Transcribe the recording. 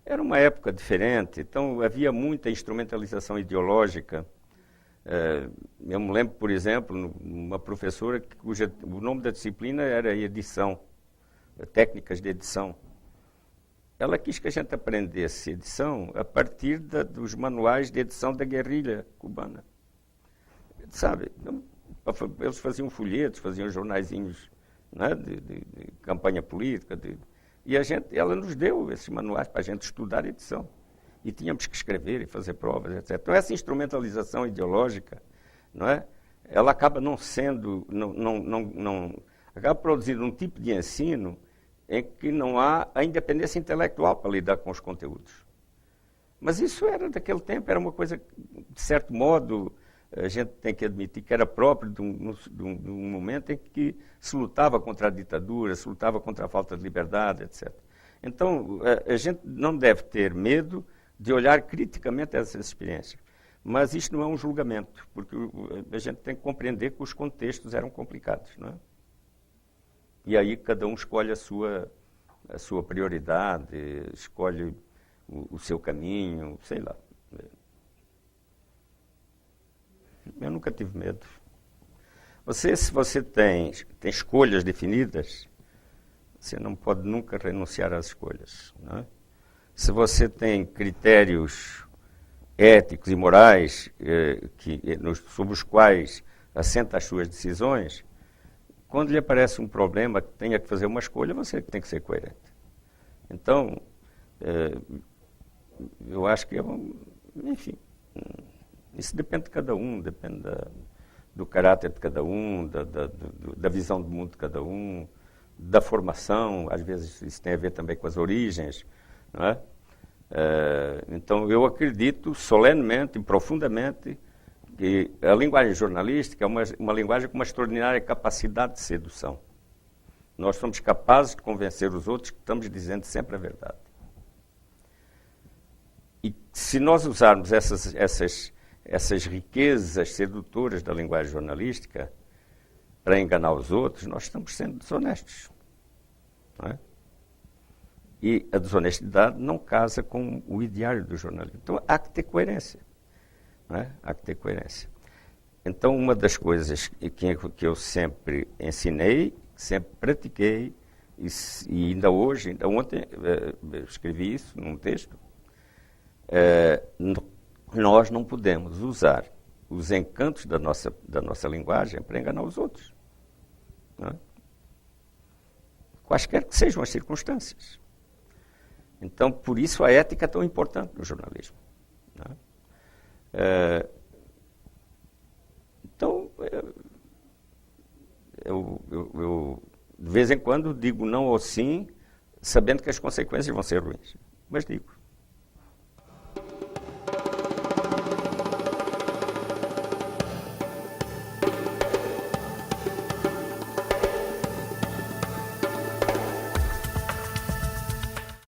Era uma época diferente, então havia muita instrumentalização ideológica. Eu me lembro, por exemplo, uma professora o nome da disciplina era edição, técnicas de edição. Ela quis que a gente aprendesse edição a partir dos manuais de edição da guerrilha cubana. Sabe, eles faziam folhetos, faziam jornaizinhos, né, de campanha política, e ela nos deu esses manuais para a gente estudar edição. E tínhamos que escrever e fazer provas, etc. Então, essa instrumentalização ideológica, não é? Ela acaba não sendo, acaba produzindo um tipo de ensino em que não há a independência intelectual para lidar com os conteúdos. Mas isso era daquele tempo, era uma coisa, de certo modo, a gente tem que admitir que era próprio de um momento em que se lutava contra a ditadura, se lutava contra a falta de liberdade, etc. Então, a gente não deve ter medo de olhar criticamente essas experiências. Mas isto não é um julgamento, porque a gente tem que compreender que os contextos eram complicados, não é? E aí cada um escolhe a sua prioridade, escolhe o seu caminho, sei lá. Eu nunca tive medo. Se você tem escolhas definidas, você não pode nunca renunciar às escolhas, não é? Se você tem critérios éticos e morais sobre os quais assenta as suas decisões, quando lhe aparece um problema que tenha que fazer uma escolha, você tem que ser coerente. Então, eu acho que, enfim, isso depende de cada um, depende do caráter de cada um, da visão do mundo de cada um, da formação, às vezes isso tem a ver também com as origens, não é? Então, eu acredito solenemente e profundamente que a linguagem jornalística é uma linguagem com uma extraordinária capacidade de sedução. Nós somos capazes de convencer os outros que estamos dizendo sempre a verdade. E se nós usarmos essas riquezas sedutoras da linguagem jornalística para enganar os outros, nós estamos sendo desonestos, não é? E a desonestidade não casa com o ideário do jornalismo. Então, há que ter coerência. Não é? Há que ter coerência. Então, uma das coisas que eu sempre ensinei, sempre pratiquei, e ainda ontem, escrevi isso num texto, nós não podemos usar os encantos da nossa linguagem para enganar os outros. Não é? Quaisquer que sejam as circunstâncias. Então, por isso a ética é tão importante no jornalismo. Não é? Então, eu de vez em quando digo não ou sim, sabendo que as consequências vão ser ruins. Mas digo.